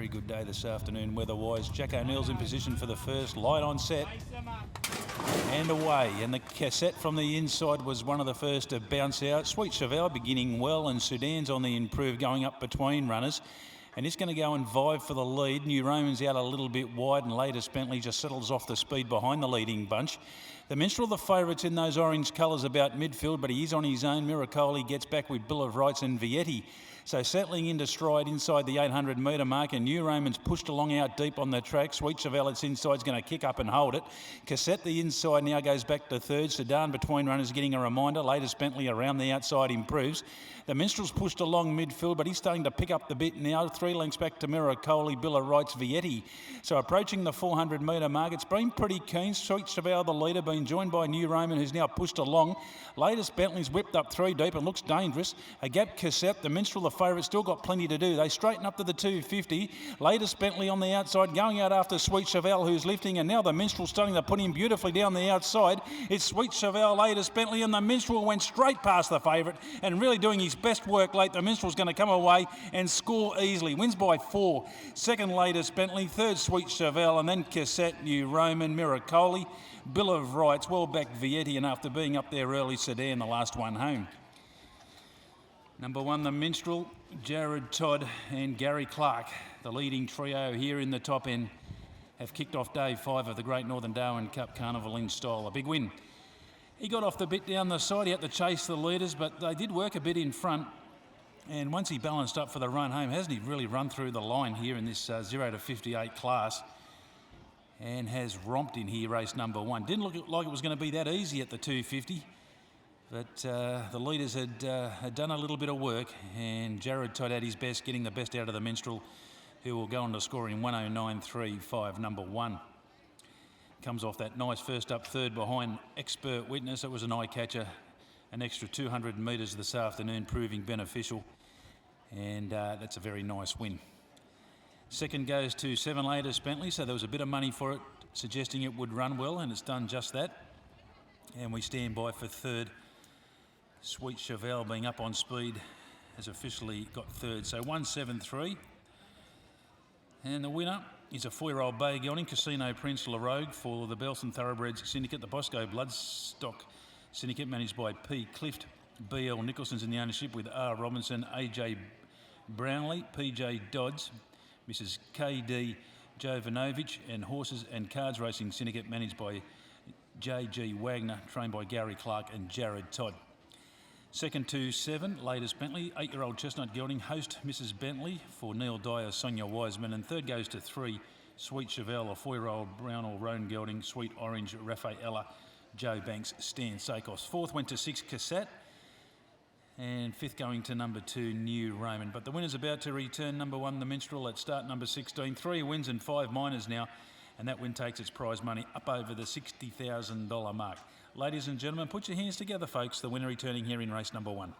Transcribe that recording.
Very good day this afternoon weather-wise. Jack O'Neill's in position for the first. Light on set. And away. And the cassette from the inside was one of the first to bounce out. Sweet Chevelle beginning well, and Sudan's on the improve, going up between runners. And it's going to go and vibe for the lead. New Roman's out a little bit wide, and Latest Bentley just settles off the speed behind the leading bunch. The Minstrel, the favourites in those orange colours about midfield, but he is on his own. Miracoli gets back with Bill of Rights and Vietti. So settling into stride inside the 800 metre mark, and New Roman's pushed along out deep on the track. Sweet Chevelle, its inside's going to kick up and hold it. Cassette, the inside, now goes back to third. Sudan between runners getting a reminder. Latest Bentley around the outside improves. The Minstrel's pushed along midfield, but he's starting to pick up the bit now. 3 lengths back to Miracoli, Bill of Rights, Vietti. So approaching the 400 metre mark, it's been pretty keen. Sweet Chevelle, the leader, being joined by New Roman, who's now pushed along. Latest Bentley's whipped up 3 deep and looks dangerous. A gap Cassette, the Minstrel, the favourite, still got plenty to do. They straighten up to the 250. Latest Bentley on the outside, going out after Sweet Chevelle, who's lifting, and now the Minstrel starting to put him beautifully down the outside. It's Sweet Chevelle, Latest Bentley, and the Minstrel went straight past the favourite and really doing his best work late. The Minstrel's going to come away and score easily. Wins by 4. Second, Latest Bentley. Third, Sweet Chevelle, and then Cassette, New Roman, Miracoli, Bill of Rights, well back Vietti, and after being up there early, Sedan, the last one home. Number 1, the Minstrel, Jared Todd and Gary Clark, the leading trio here in the top end, have kicked off day 5 of the Great Northern Darwin Cup Carnival in style. A big win. He got off the bit down the side. He had to chase the leaders, but they did work a bit in front. And once he balanced up for the run home, hasn't he really run through the line here in this 0 to 58 class, and has romped in here, race number 1. Didn't look like it was going to be that easy at the 250. But the leaders had done a little bit of work, and Jared Todd had his best, getting the best out of the Minstrel, who will go on to score in 109.35, number 1. Comes off that nice first up third behind Expert Witness. It was an eye catcher, an extra 200 metres this afternoon, proving beneficial, and that's a very nice win. Second goes to 7 Latest Bentley, so there was a bit of money for it, suggesting it would run well, and it's done just that. And we stand by for third. Sweet Chevelle, being up on speed, has officially got third. So 173. And the winner is a 4-year-old bay gelding, Casino Prince La Rogue, for the Belson Thoroughbreds Syndicate, the Bosco Bloodstock Syndicate, managed by P. Clift. B.L. Nicholson's in the ownership with R. Robinson, A.J. Brownlee, P.J. Dodds, Mrs. K.D. Jovanovic, and Horses and Cards Racing Syndicate, managed by J.G. Wagner, trained by Gary Clark and Jared Todd. Second to 7, Latest Bentley, 8-year-old chestnut gelding, Host Mrs. Bentley, for Neil Dyer, Sonia Wiseman. And third goes to 3, Sweet Chevelle, a 4-year-old brown or roan gelding, Sweet Orange, Rafaela, Joe Banks, Stan Sakos. Fourth went to 6, Cassette. And fifth going to number 2, New Roman. But the winner's about to return. Number 1, the Minstrel, at start number 16. 3 wins and 5 minors now. And that win takes its prize money up over the $60,000 mark. Ladies and gentlemen, put your hands together, folks. The winner returning here in race number 1.